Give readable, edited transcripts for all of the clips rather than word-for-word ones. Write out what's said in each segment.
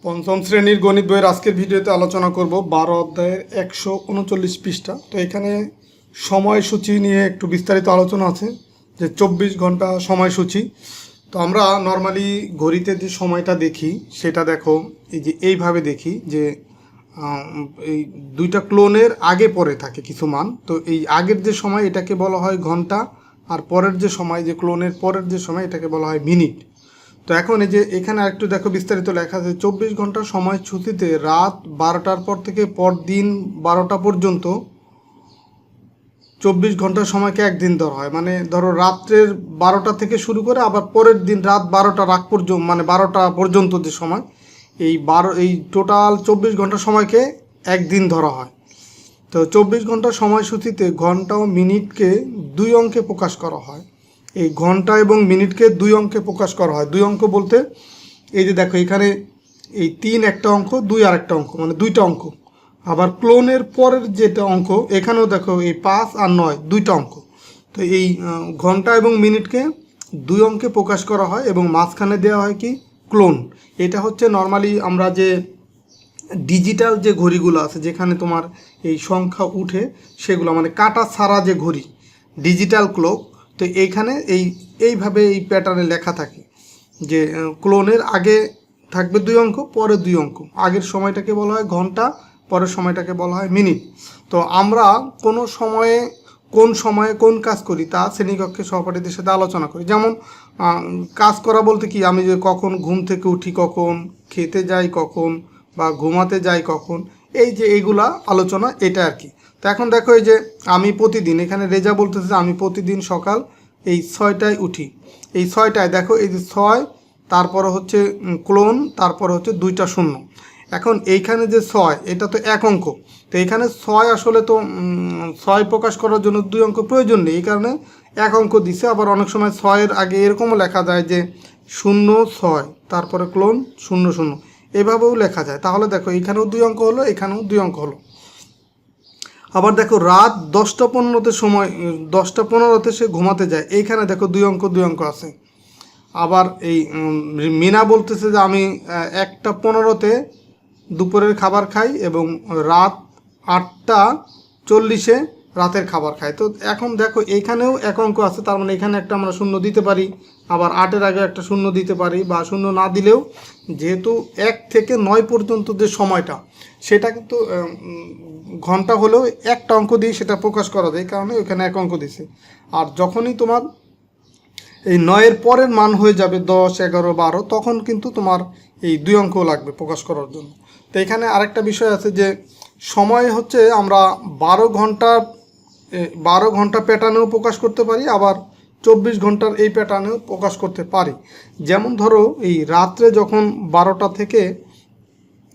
পঞ্চম শ্রেণীর গণিত বইয়ের আজকের ভিডিওতে আলোচনা করব 12 অধ্যায়ের 139 পৃষ্ঠা। তো এখানে সময়সূচি নিয়ে একটু বিস্তারিত আলোচনা আছে, যে 24 ঘন্টা সময়সূচি। তো আমরা নর্মালি ঘড়িতে যে সময়টা দেখি সেটা দেখো এই যে এইভাবে দেখি যে এই দুইটা ক্লোনের আগে পরে থাকে কিছু মান। তো এই আগের যে সময় এটাকে বলা হয় ঘন্টা, আর পরের যে সময়, যে ক্লোনের পরের যে সময়, এটাকে বলা হয় মিনিট। তো এখন এই যে এখানে আরেকটু দেখো বিস্তারিত লেখা আছে, 24 ঘন্টার সময়সূচিতে রাত 12টার পর থেকে পরদিন 12টা পর্যন্ত 24 ঘন্টার সময়কে একদিন ধরা হয়। মানে ধরো রাত্রের 12টা থেকে শুরু করে আবার পরের দিন রাত 12টার আগ পর্যন্ত, মানে 12টা পর্যন্ত যে সময়, এই টোটাল 24 ঘন্টার সময়কে একদিন ধরা হয়। তো 24 ঘন্টার সময়সূচিতে ঘন্টা ও মিনিটকে 2 অঙ্কে প্রকাশ করা হয়। এই ঘন্টা এবং মিনিটকে 2 অঙ্কে প্রকাশ করা হয়। 2 অঙ্ক বলতে এই যে দেখো এখানে এই 3 একটা অঙ্ক, 2 আর একটা অঙ্ক, মানে 2টা অঙ্ক। আবার ক্লোনের পরের যেটা অঙ্ক, এখানেও দেখো এই 5 আর 9 2টা অঙ্ক। তো এই ঘন্টা এবং মিনিটকে 2 অঙ্কে প্রকাশ করা হয় এবং মাঝখানে দেওয়া হয় কি ক্লোন। এটা হচ্ছে নর্মালি আমরা যে ডিজিটাল যে ঘড়িগুলো আছে, যেখানে তোমার এই সংখ্যা উঠে সেগুলো, মানে কাটা ছাড়া যে ঘড়ি, ডিজিটাল ক্লক। তো এইখানে এইভাবে এই প্যাটার্নে লেখা থাকে যে ক্লোনের আগে থাকবে 2 অঙ্ক, পরে 2 অঙ্ক। আগের সময়টাকে বলা হয় ঘন্টা, পরের সময়টাকে বলা হয় মিনিট। তো আমরা কোন সময়ে কোন কাজ করি তা শ্রেণীকক্ষে সহপাঠীদের সাথে আলোচনা করি। যেমন কাজ করা বলতে কি, আমি যে কখন ঘুম থেকে উঠি, কখন খেতে যাই, কখন বা ঘুমাতে যাই কখন, এই যে এইগুলা আলোচনা, এটা আর কি। তো এখন দেখো এই যে আমি প্রতিদিন, এখানে রেজা বলতেছে যে আমি প্রতিদিন সকাল এই 6টায় উঠি। এই 6টায় দেখো এই যে 6, তারপরে হচ্ছে ক্লোন, তারপরে হচ্ছে 2টা শূন্য। এখন এইখানে যে 6, এটা তো 1 অঙ্ক। তো এখানে 6 আসলে তো 6 প্রকাশ করার জন্য 2 অঙ্ক প্রয়োজন নেই, এই কারণে 1 অঙ্ক দিছে। আবার অনেক সময় 6-এর আগে এরকমও লেখা যায় যে 0-6, তারপরে ক্লোন 0-0, এভাবেও লেখা যায়। তাহলে দেখো এখানেও 2 অঙ্ক হলো, এখানেও 2 অঙ্ক হলো। আবার দেখো রাত 10টা 15তে সময়, 10টা 15তে সে ঘুমাতে যায়, এইখানে দেখো 2 অঙ্ক আছে। আবার এই মিনা বলতেছে যে আমি 1টা 15তে দুপুরের খাবার খাই এবং রাত 8টা 40-এ রাতের খাবার খাই। তো এখন দেখো এইখানেও 1 অঙ্ক আছে, তার মানে এখানে একটা আমরা শূন্য দিতে পারি, আবার 8-এর আগে একটা শূন্য দিতে পারি, বা শূন্য না দিলেও, যেহেতু 1 থেকে 9 পর্যন্ত যে সময়টা, সেটা কিন্তু ঘন্টা হলেও একটা অঙ্ক দিয়ে সেটা প্রকাশ করা যায়, কারণে ওইখানে 1 অঙ্ক দিছে। আর যখনই তোমার এই 9-এর পরের মান হয়ে যাবে 10, 11, 12, তখন কিন্তু তোমার এই 2 অঙ্ক লাগবে প্রকাশ করার জন্য। তো এখানে আরেকটা বিষয় আছে যে সময় হচ্ছে আমরা 12 ঘন্টা প্যাটার্নেও প্রকাশ করতে পারি, আবার 24 ঘন্টার এই প্যাটার্নেও প্রকাশ করতে পারি। যেমন ধরো এই রাত্রে যখন 12টা থেকে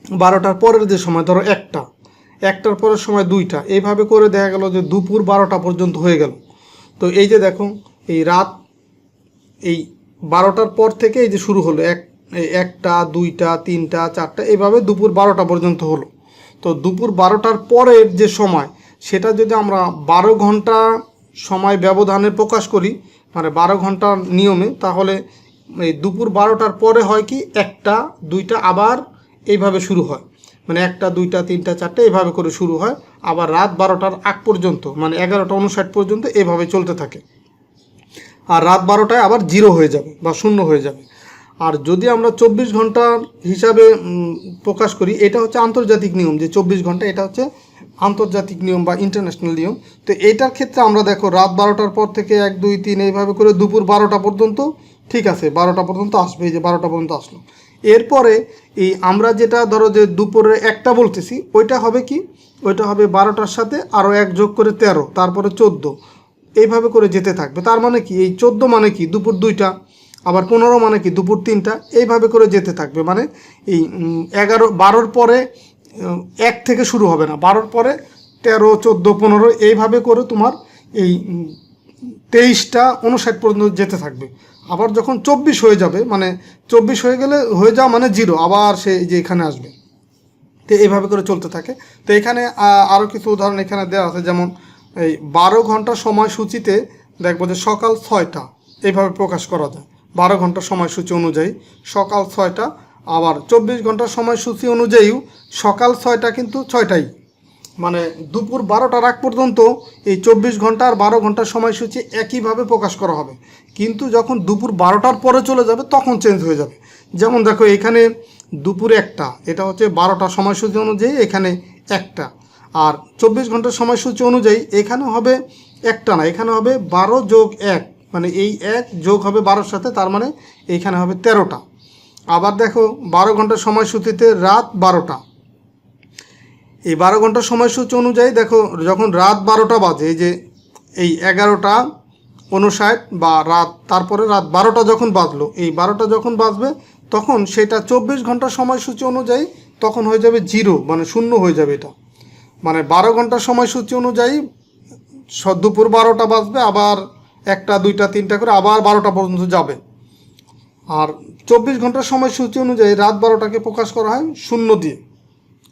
12টার পরের যে সময়, ধরো 1টার পরের সময় 2টা, এইভাবে করে দেখা গেল যে দুপুর 12টা পর্যন্ত হয়ে গেল। তো এই যে দেখো এই রাত এই 12টার পর থেকে এই যে শুরু হলো 1টা 2টা 3টা 4টা, এইভাবে দুপুর 12টা পর্যন্ত হলো। তো দুপুর 12টার পরের যে সময়, সেটা যদি আমরা 12 ঘন্টা সময় ব্যবধানে প্রকাশ করি, মানে 12 ঘন্টার নিয়মে, তাহলে এই দুপুর 12টার পরে হয় কি 1টা 2টা আবার এইভাবে শুরু হয়, মানে 1টা 2টা 3টা 4টা এইভাবে করে শুরু হয়, আবার রাত 12টার আগ পর্যন্ত, মানে 11টা 59 পর্যন্ত এইভাবে চলতে থাকে। আর রাত 12টায় আবার 0 হয়ে যাবে বা শূন্য হয়ে যাবে। আর যদি আমরা 24 ঘন্টা হিসাবে প্রকাশ করি, এটা হচ্ছে আন্তর্জাতিক নিয়ম, যে 24 ঘন্টা, এটা হচ্ছে আন্তর্জাতিক নিয়ম বা ইন্টারন্যাশনাল নিয়ম। তো এইটার ক্ষেত্রে আমরা দেখো রাত 12টার পর থেকে 1 2 3 এইভাবে করে দুপুর 12টা পর্যন্ত, ঠিক আছে, 12টা পর্যন্ত আসবে, এই যে 12টা পর্যন্ত আসলো। এরপরে এই আমরা যেটা ধরো যে দুপুরে 1টা বলতেছি, ওইটা হবে কি, ওইটা হবে 12টার সাথে আরও 1 যোগ করে 13, তারপরে 14, এইভাবে করে যেতে থাকবে। তার মানে কি, এই 14 মানে কি দুপুর 2টা, আবার 15 মানে কি দুপুর 3টা, এইভাবে করে যেতে থাকবে। মানে এই 11 12-র পরে 1 থেকে শুরু হবে না, 12-র পরে 13 14 15 এইভাবে করে তোমার এই 23টা 59 পর্যন্ত যেতে থাকবে। আবার যখন 24 হয়ে যাবে, মানে 24 হয়ে যাওয়া মানে 0, আবার সে যে এখানে আসবে। তো এইভাবে করে চলতে থাকে। তো এখানে আরও কিছু উদাহরণ এখানে দেওয়া আছে, যেমন এই 12 ঘন্টা সময়সূচিতে দেখবো যে সকাল 6টা এইভাবে প্রকাশ করা যায়। 12 ঘন্টা সময়সূচি অনুযায়ী সকাল 6টা, আবার 24 ঘন্টার সময়সূচি অনুযায়ীও সকাল 6টা কিন্তু 6টাই, মানে দুপুর 12টার আগ পর্যন্ত এই 24 ঘন্টা আর 12 ঘন্টার সময়সূচি একইভাবে প্রকাশ করা হবে। কিন্তু যখন দুপুর 12টার পরে চলে যাবে তখন চেঞ্জ হয়ে যাবে। যেমন দেখো এখানে দুপুর 1টা, এটা হচ্ছে 12টার সময়সূচি অনুযায়ী এখানে 1টা, আর 24 ঘন্টার সময়সূচি অনুযায়ী এখানে হবে 1টা না, এখানে হবে 12 যোগ 1, মানে এই 1 যোগ হবে 12-র সাথে, তার মানে এইখানে হবে 13টা। আবার দেখো 12 ঘন্টার সময়সূচিতে রাত 12টা, এই 12 ঘন্টার সময়সূচি অনুযায়ী দেখো যখন রাত 12টা বাজে, এই যে এই 11:59 বা রাত, তারপরে রাত 12টা যখন বাজলো, এই 12টা যখন বাজবে তখন সেটা 24 ঘন্টার সময়সূচি অনুযায়ী তখন হয়ে যাবে 0, মানে শূন্য হয়ে যাবে। এটা মানে 12 ঘন্টার সময়সূচি অনুযায়ী দুপুর 12টা বাজবে, আবার 1টা 2টা 3টা করে আবার 12টা পর্যন্ত যাবে। আর 24 ঘন্টার সময়সূচি অনুযায়ী রাত 12টাকে প্রকাশ করা হয় শূন্য দিয়ে,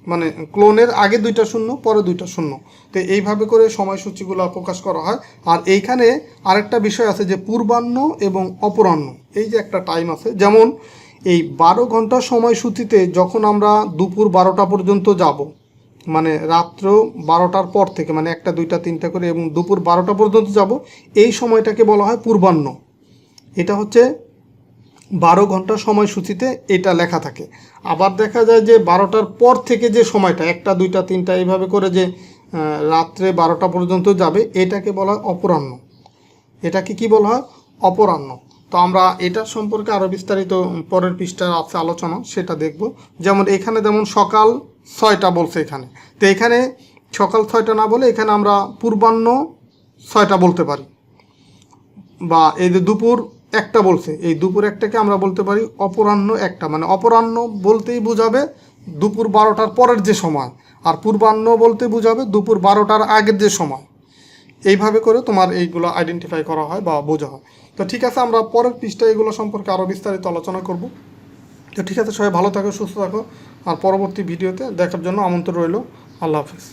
মানে ক্লোনের আগে 2টা শূন্য, পরে 2টা শূন্য। তো এইভাবে করে সময়সূচিগুলো প্রকাশ করা হয়। আর এইখানে আরেকটা বিষয় আছে যে পূর্বাহ্ন এবং অপরাহ্ন, এই যে একটা টাইম আছে। যেমন এই 12 ঘন্টার সময়সূচিতে যখন আমরা দুপুর 12টা পর্যন্ত যাব, মানে রাত্র 12টার পর থেকে, মানে 1টা 2টা 3টা করে এবং দুপুর 12টা পর্যন্ত যাব, এই সময়টাকে বলা হয় পূর্বাহ্ন। এটা হচ্ছে 12 ঘন্টার সময়সূচিতে এটা লেখা থাকে। আবার দেখা যায় যে 12টার পর থেকে যে সময়টা 1টা 2টা 3টা এইভাবে করে যে রাত্রে 12টা পর্যন্ত যাবে, এটাকে বলা হয় অপরাহ্ন। এটাকে কি বলা হয়? অপরাহ্ন। তো আমরা এটা সম্পর্কে আরও বিস্তারিত পরের পৃষ্ঠার আছে আলোচনা, সেটা দেখব। যেমন এখানে যেমন সকাল 6টা বলছে এখানে, তো এখানে সকাল 6টা না বলে এখানে আমরা পূর্বাহ্ন 6টা বলতে পারি। বা এই যে দুপুর 1টা বলছে, এই দুপুর 1টাকে আমরা বলতে পারি অপরাহ্ন 1টা, মানে অপরাহ্ন বলতেই বোঝাবে দুপুর 12টার পরের যে সময়, আর পূর্বাহ্ন বলতে বোঝাবে দুপুর 12টার আগের যে সময়। এইভাবে করে তোমার এইগুলো আইডেন্টিফাই করা হয় বা বোঝা হয়। তো ঠিক আছে, আমরা পরের পৃষ্ঠায় এগুলো সম্পর্কে আরও বিস্তারিত আলোচনা করব। তো ঠিক আছে, সবাই ভালো থাকো, সুস্থ থাকো, আর পরবর্তী ভিডিওতে দেখার জন্য আমন্ত্রণ রইল। আল্লাহ হাফিজ।